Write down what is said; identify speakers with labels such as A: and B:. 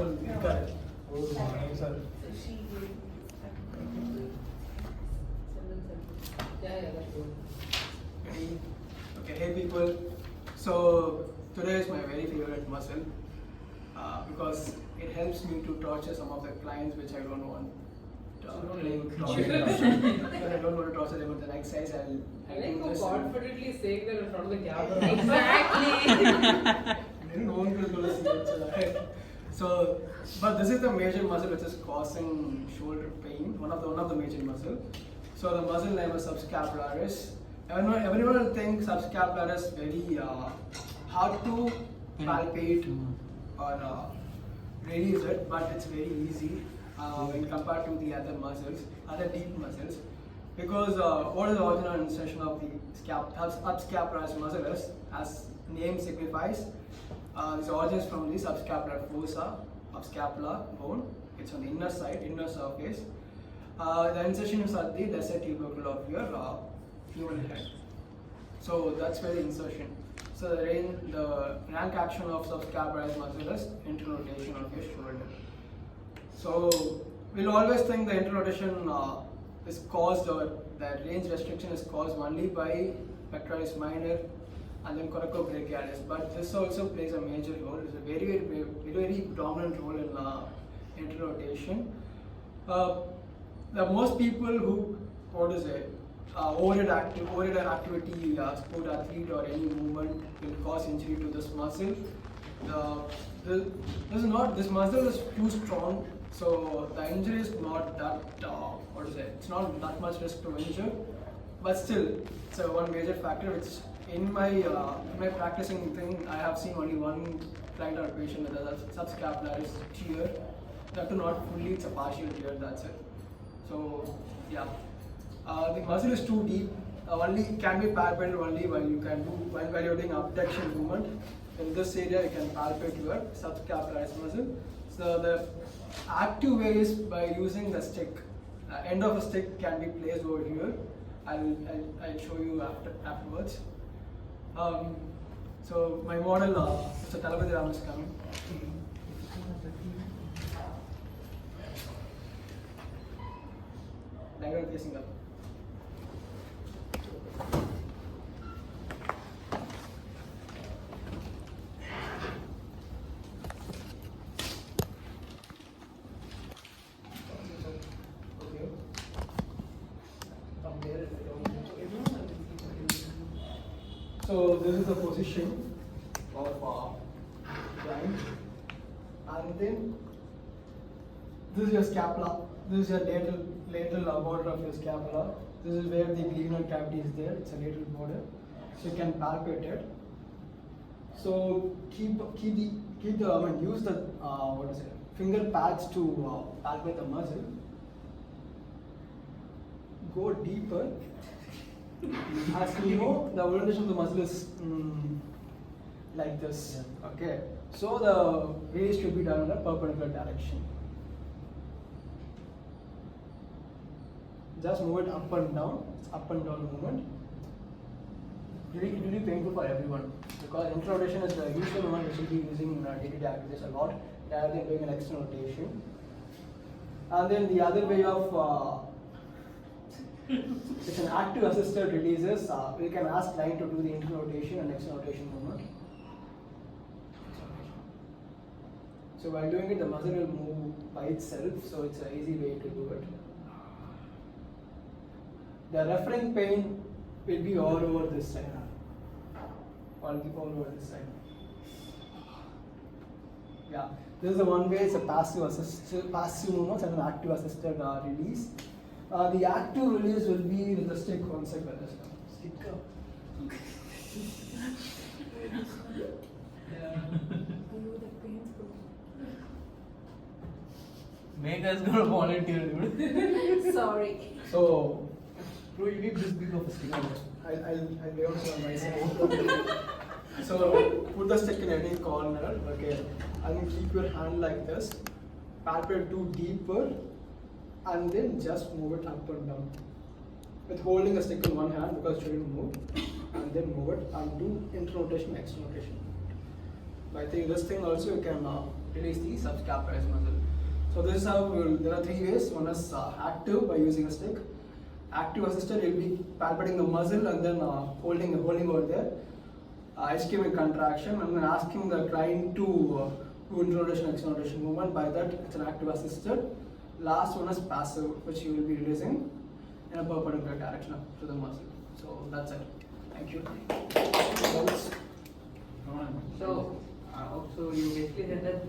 A: muscle. Correct. Good morning, sir. Okay, hey people. So today is my very favorite muscle because it helps me to torture some of the clients which I don't want. I don't want to torture them with an exercise.
B: I like how confidently saying that in front of the camera.
C: Exactly.
A: No one is going to see it. So, but this is the major muscle which is causing shoulder pain. One of the major muscle. So the muscle name is Subscapularis. Everyone will think Subscapularis very hard to palpate or release it, but it's very easy when compared to the other muscles, other deep muscles. Because what is the original insertion of the subscapularis muscle is, as name signifies, this origins from the subscapular fossa of scapula bone. It's on the inner side, inner surface. The insertion is at the lesser tubercle of your human head. So that's where the insertion. So the rank action of subscapularis muscle is interrotation of your shoulder. So we'll always think the interrotation is caused, or that range restriction is caused only by pectoralis minor and then coracobrachialis. But this also plays a major role. It's a very dominant role in interrotation. The most people who, overhead activity, sport athlete or any movement will cause injury to this muscle. This muscle is too strong, so the injury is not that, it's not that much risk to injure, but still, it's one major factor which in my practicing thing, I have seen only one client or patient with a subscapularis tear. That too not fully, it's a partial tear, that's it. So, yeah. The muscle is too deep. Only can be palpated only while you're doing abduction movement. In this area, you can palpate your subscapularis muscle. So the active way is by using the stick. End of a stick can be placed over here. I'll show you afterwards. So my model, Mr. Talabadi Ram is coming. Diagram facing up. So this is the position of client, and then this is your scapula. This is your lateral border of your scapula. This is where the gleaner cavity is there. It's a lateral border, so you can palpate it. So use the finger pads to palpate the muscle. Go deeper. As you know, the orientation of the muscle is like this. Yeah. Okay. So the raise should be done in a perpendicular direction. Just move it up and down. It's up and down movement. It will be painful for everyone because introtation is the usual one which will be using in day-to-day activities a lot rather than doing an external rotation. And then the other way of it's an active assisted releases. We can ask client to do the internal rotation and external rotation movement. So while doing it, the muscle will move by itself, so it's an easy way to do it. The referring pain will be all over this side. All over this side. Yeah, this is the one way. It's a passive movement and an active assisted release. The active release will be with the stick. One second. Stick up.
C: Megha's gonna volunteer, dude.
D: Sorry.
A: So,
C: Bro, you need this big of a stick.
A: I'll lay on on my side. So, put the stick in any corner, okay, and then keep your hand like this. Palpate to deeper, and then just move it up and down. With holding the stick in one hand because it shouldn't move, and then move it and do inter rotation, external rotation. I think this thing also you can release the subscapularis muscle. So this is how there are 3 ways. One is active by using a stick. Active assisted, you'll be palpating the muscle and then holding over there, ischemic contraction, and then asking the client to do introduction externalization movement. By that, it's an active assisted. Last one is passive, which you will be releasing in a perpendicular direction to the muscle. So that's it. Thank you.
B: So you basically said that